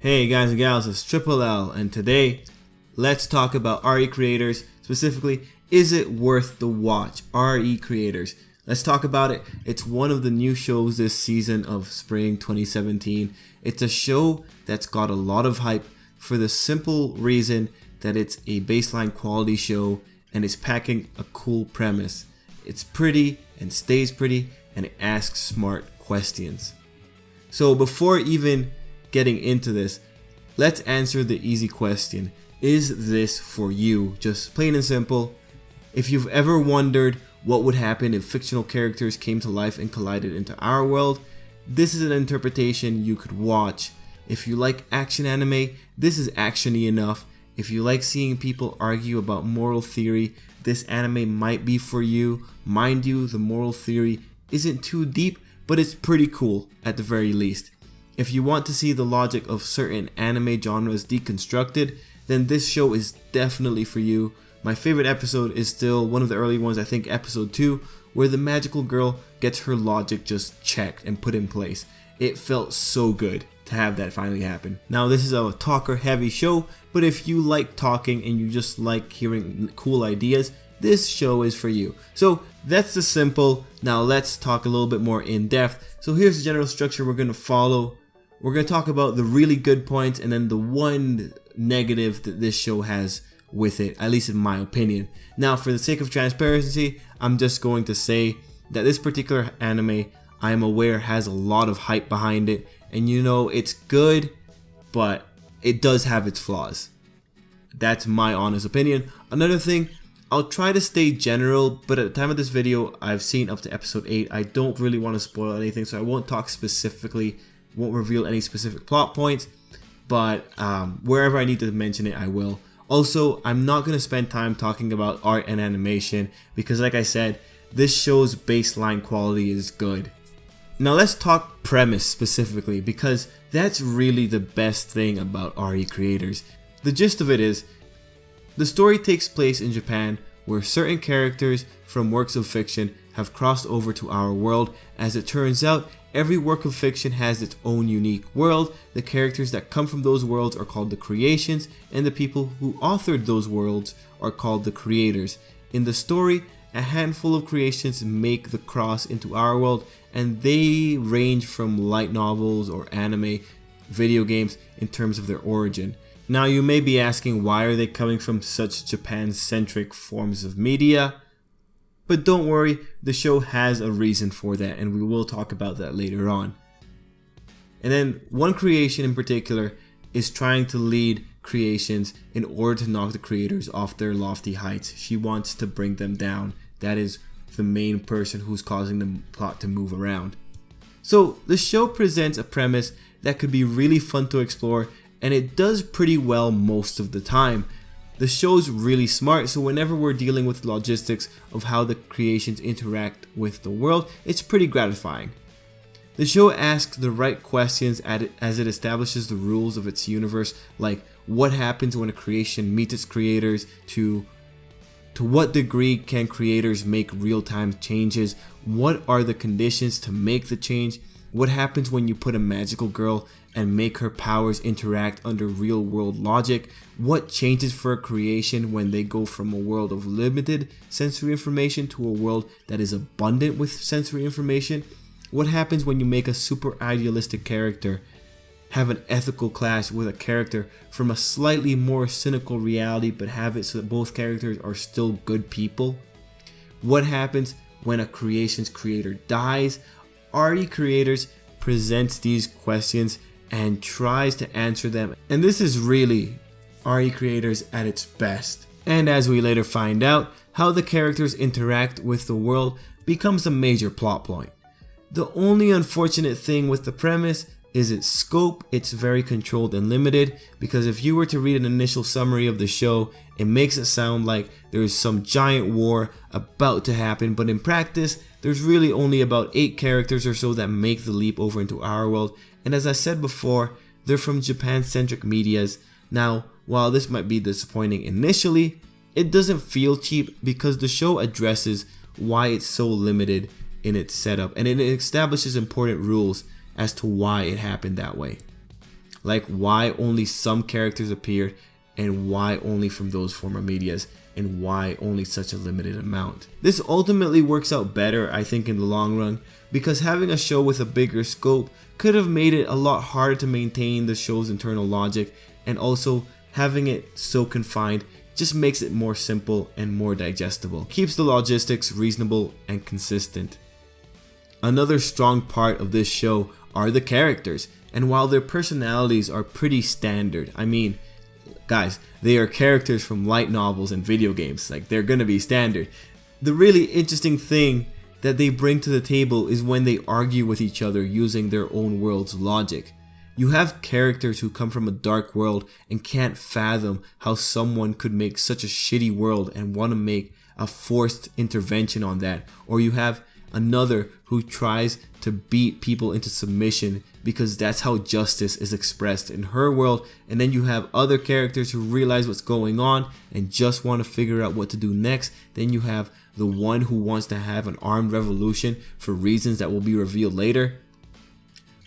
Hey guys and gals, it's Triple L, and today let's talk about RE Creators. Specifically, is it worth the watch? RE Creators. Let's talk about it. It's one of the new shows this season of spring 2017. It's a show that's got a lot of hype for the simple reason that it's a baseline quality show and it's packing a cool premise. It's pretty and stays pretty and it asks smart questions. So before even getting into this, let's answer the easy question. Is this for you? Just plain and simple. If you've ever wondered what would happen if fictional characters came to life and collided into our world, this is an interpretation you could watch. If you like action anime, this is actiony enough. If you like seeing people argue about moral theory, this anime might be for you. Mind you, the moral theory isn't too deep, but it's pretty cool at the very least. If you want to see the logic of certain anime genres deconstructed, then this show is definitely for you. My favorite episode is still one of the early ones, I think episode 2, where the magical girl gets her logic just checked and put in place. It felt so good to have that finally happen. Now this is a talker heavy show, but if you like talking and you just like hearing cool ideas, this show is for you. So that's the simple. Now let's talk a little bit more in depth. So here's the general structure we're going to follow. We're going to talk about the really good points and then the one negative that this show has with it, at least in my opinion. Now, for the sake of transparency, I'm just going to say that this particular anime, I am aware, has a lot of hype behind it. And you know, it's good, but it does have its flaws. That's my honest opinion. Another thing, I'll try to stay general, but at the time of this video, I've seen up to episode 8. I don't really want to spoil anything, so I won't talk specifically, won't reveal any specific plot points, but wherever I need to mention it, I will. Also, I'm not going to spend time talking about art and animation because, like I said, this show's baseline quality is good. Now let's talk premise specifically, because that's really the best thing about RE Creators. The gist of it is, the story takes place in Japan, where certain characters from works of fiction have crossed over to our world. As it turns out, every work of fiction has its own unique world. The characters that come from those worlds are called the creations, and the people who authored those worlds are called the creators. In the story, a handful of creations make the cross into our world, and they range from light novels or anime, video games in terms of their origin. Now you may be asking, why are they coming from such Japan-centric forms of media? But don't worry, the show has a reason for that, and we will talk about that later on. And then one creation in particular is trying to lead creations in order to knock the creators off their lofty heights. She wants to bring them down. That is the main person who's causing the plot to move around. So the show presents a premise that could be really fun to explore, and it does pretty well most of the time. The show's really smart, so whenever we're dealing with logistics of how the creations interact with the world, it's pretty gratifying. The show asks the right questions as it establishes the rules of its universe, like what happens when a creation meets its creators, to what degree can creators make real-time changes, what are the conditions to make the change, what happens when you put a magical girl and make her powers interact under real-world logic, what changes for a creation when they go from a world of limited sensory information to a world that is abundant with sensory information, what happens when you make a super idealistic character have an ethical clash with a character from a slightly more cynical reality but have it so that both characters are still good people, what happens when a creation's creator dies. RE Creators presents these questions and tries to answer them, and this is really RE Creators at its best. And as we later find out, how the characters interact with the world becomes a major plot point. The only unfortunate thing with the premise is its scope. It's very controlled and limited, because if you were to read an initial summary of the show, it makes it sound like there is some giant war about to happen, but in practice, there's really only about 8 characters or so that make the leap over into our world, and as I said before, they're from Japan-centric medias. Now, while this might be disappointing initially, it doesn't feel cheap because the show addresses why it's so limited in its setup, and it establishes important rules as to why it happened that way. like why only some characters appeared and why only from those former medias and why only such a limited amount. This ultimately works out better, I think, in the long run, because having a show with a bigger scope could have made it a lot harder to maintain the show's internal logic, and also having it so confined just makes it more simple and more digestible. Keeps the logistics reasonable and consistent. Another strong part of this show are the characters, and while their personalities are pretty standard, I mean, guys, they are characters from light novels and video games, like they're gonna be standard. The really interesting thing that they bring to the table is when they argue with each other using their own world's logic. You have characters who come from a dark world and can't fathom how someone could make such a shitty world and want to make a forced intervention on that. Or you have another who tries to beat people into submission because that's how justice is expressed in her world. And then you have other characters who realize what's going on and just want to figure out what to do next. Then you have the one who wants to have an armed revolution for reasons that will be revealed later.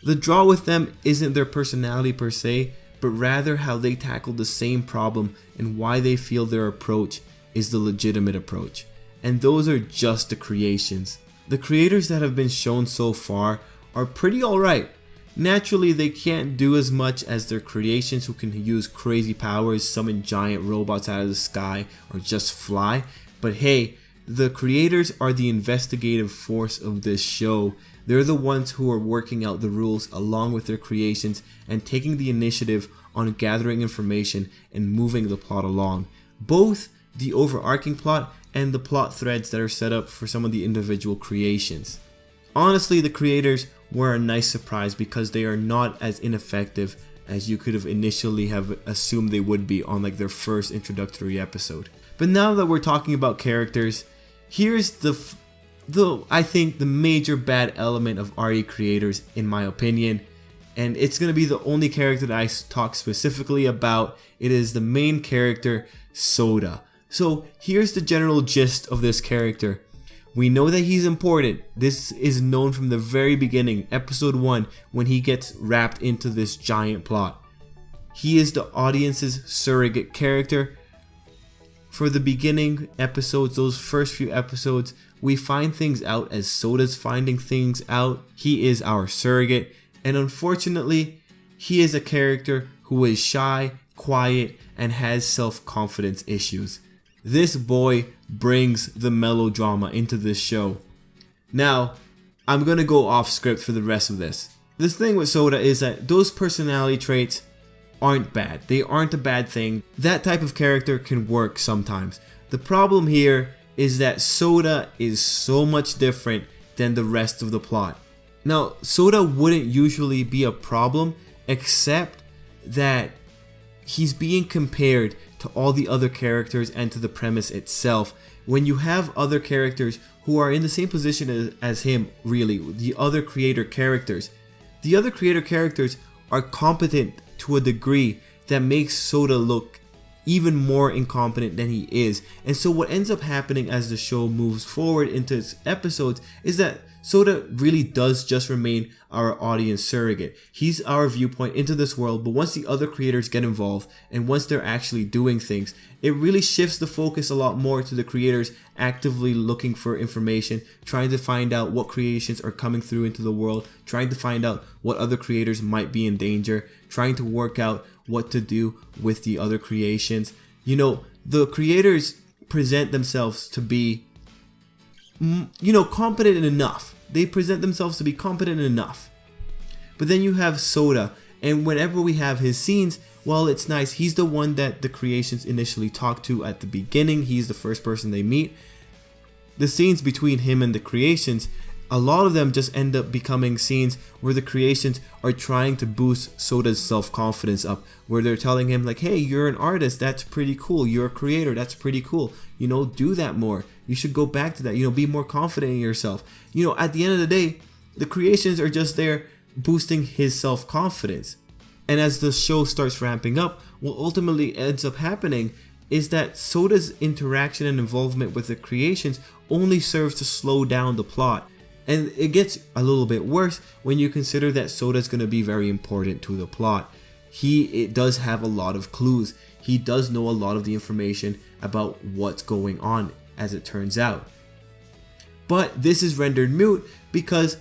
The draw with them isn't their personality per se, but rather how they tackle the same problem and why they feel their approach is the legitimate approach. And those are just the creations. The creators that have been shown so far are pretty alright. Naturally, they can't do as much as their creations who can use crazy powers, summon giant robots out of the sky, or just fly. But hey, the creators are the investigative force of this show. They're the ones who are working out the rules along with their creations and taking the initiative on gathering information and moving the plot along. Both the overarching plot and the plot threads that are set up for some of the individual creations. Honestly, the creators were a nice surprise because they are not as ineffective as you could have initially have assumed they would be on like their first introductory episode. But now that we're talking about characters, here's I think the major bad element of RE creators in my opinion, and it's going to be the only character that I talk specifically about. It is the main character, Soda. So here's the general gist of this character. We know that he's important. This is known from the very beginning, episode 1, when he gets wrapped into this giant plot. He is the audience's surrogate character. For the beginning episodes, those first few episodes, we find things out as Soda's finding things out. He is our surrogate, and unfortunately, he is a character who is shy, quiet, and has self-confidence issues. This boy brings the melodrama into this show. Now, I'm gonna go off script for the rest of this. This thing with Soda is that those personality traits aren't bad. They aren't a bad thing. That type of character can work sometimes. The problem here is that Soda is so much different than the rest of the plot. Now, Soda wouldn't usually be a problem, except that he's being compared to all the other characters and to the premise itself. When you have other characters who are in the same position as him, really, the other creator characters are competent to a degree that makes Soda look even more incompetent than he is. And so what ends up happening as the show moves forward into its episodes is that Soda really does just remain our audience surrogate. He's our viewpoint into this world, but once the other creators get involved and once they're actually doing things, it really shifts the focus a lot more to the creators actively looking for information, trying to find out what creations are coming through into the world, trying to find out what other creators might be in danger, trying to work out what to do with the other creations. You know, the creators present themselves to be competent enough. They present themselves to be competent enough. But then you have Soda, and whenever we have his scenes, well, it's nice. He's the one that the creations initially talk to at the beginning. He's the first person they meet. The scenes between him and the creations, a lot of them just end up becoming scenes where the creations are trying to boost Soda's self-confidence up, where they're telling him like, hey, you're an artist, that's pretty cool. You're a creator, that's pretty cool. Do that more. You should go back to that. Be more confident in yourself. At the end of the day, the creations are just there boosting his self-confidence. And as the show starts ramping up, what ultimately ends up happening is that Soda's interaction and involvement with the creations only serves to slow down the plot. And it gets a little bit worse when you consider that Soda's going to be very important to the plot. it does have a lot of clues. He does know a lot of the information about what's going on, as it turns out. But this is rendered moot because,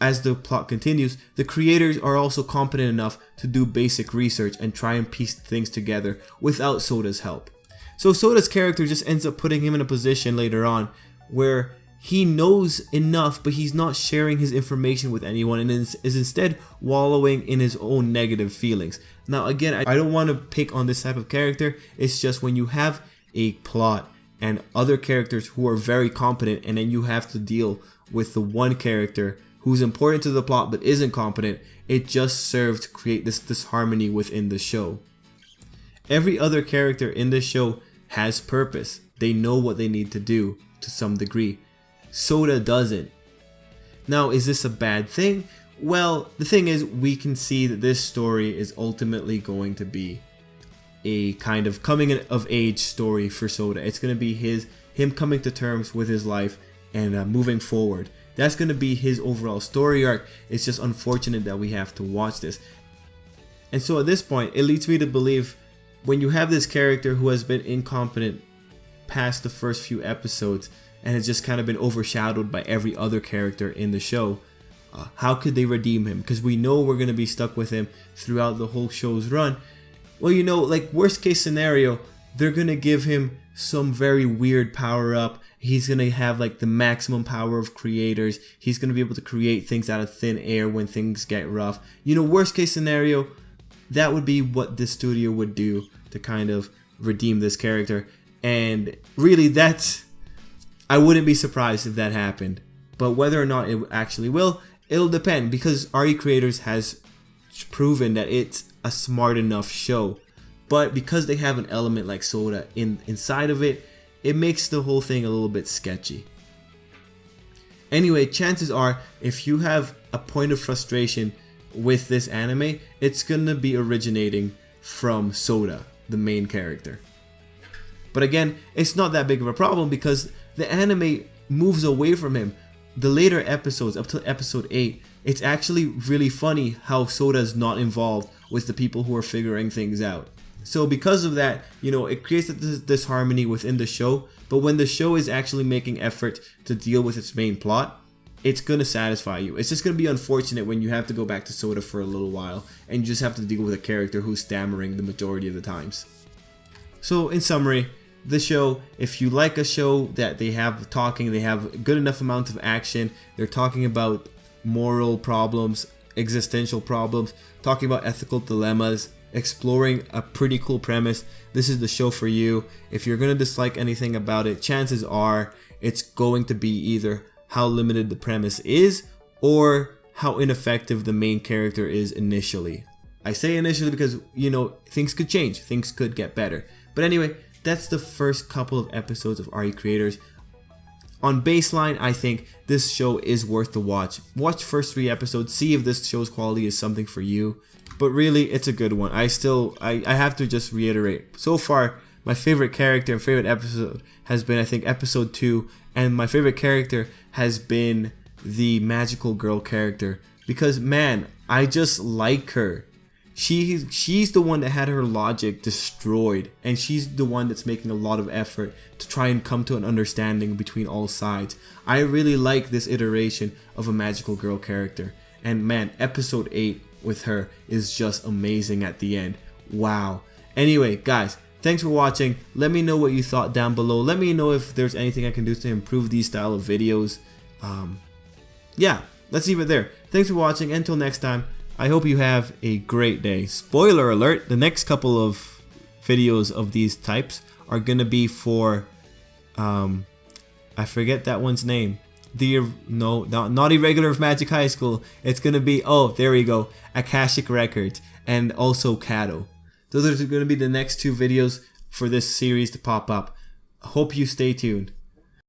as the plot continues, the creators are also competent enough to do basic research and try and piece things together without Soda's help. So Soda's character just ends up putting him in a position later on where he knows enough, but he's not sharing his information with anyone and is instead wallowing in his own negative feelings. Now again, I don't want to pick on this type of character. It's just when you have a plot and other characters who are very competent, and then you have to deal with the one character who's important to the plot but isn't competent, it just serves to create this disharmony within the show. Every other character in the show has purpose. They know what they need to do to some degree. Soda doesn't. Now, is this a bad thing? Well, the thing is, we can see that this story is ultimately going to be a kind of coming of age story for Soda. It's going to be him coming to terms with his life and moving forward. That's going to be his overall story arc. It's just unfortunate that we have to watch this. And so at this point, it leads me to believe when you have this character who has been incompetent past the first few episodes and has just kind of been overshadowed by every other character in the show, how could they redeem him? Because we know we're going to be stuck with him throughout the whole show's run. Well, you know, like worst case scenario, they're going to give him some very weird power up. He's going to have like the maximum power of creators. He's going to be able to create things out of thin air when things get rough. You know, worst case scenario, that would be what this studio would do to kind of redeem this character. And really, I wouldn't be surprised if that happened. But whether or not it actually will, it'll depend, because RE Creators has proven that it's a smart enough show. But because they have an element like Soda inside of it, it makes the whole thing a little bit sketchy. Anyway, chances are, if you have a point of frustration with this anime, it's gonna be originating from Soda, the main character. But again, it's not that big of a problem because the anime moves away from him. The later episodes, up to episode 8, it's actually really funny how Soda's not involved with the people who are figuring things out. So because of that, you know, it creates this harmony within the show. But when the show is actually making effort to deal with its main plot, it's going to satisfy you. It's just going to be unfortunate when you have to go back to Soda for a little while and you just have to deal with a character who's stammering the majority of the times. So in summary, the show, if you like a show that they have talking, they have a good enough amount of action, they're talking about moral problems, existential problems, talking about ethical dilemmas, exploring a pretty cool premise, this is the show for you. If you're going to dislike anything about it, chances are it's going to be either how limited the premise is or how ineffective the main character is initially. I say initially because, you know, things could change, things could get better. But anyway, that's the first couple of episodes of RE Creators. On baseline, I think this show is worth the watch. Watch first 3 episodes, see if this show's quality is something for you. But really, it's a good one. I have to just reiterate. So far, my favorite character and favorite episode has been, I think, episode 2. And my favorite character has been the magical girl character. Because, man, I just like her. She's the one that had her logic destroyed, and she's the one that's making a lot of effort to try and come to an understanding between all sides. I really like this iteration of a magical girl character, and man, episode 8 with her is just amazing at the end. Wow. Anyway, guys, thanks for watching. Let me know what you thought down below. Let me know if there's anything I can do to improve these style of videos. Yeah, let's leave it there. Thanks for watching. Until next time, I hope you have a great day. Spoiler alert, the next couple of videos of these types are going to be for, I forget that one's name. Not Irregular of Magic High School. It's going to be, oh, there we go, Akashic Records and also Kato. Those are going to be the next 2 videos for this series to pop up. I hope you stay tuned.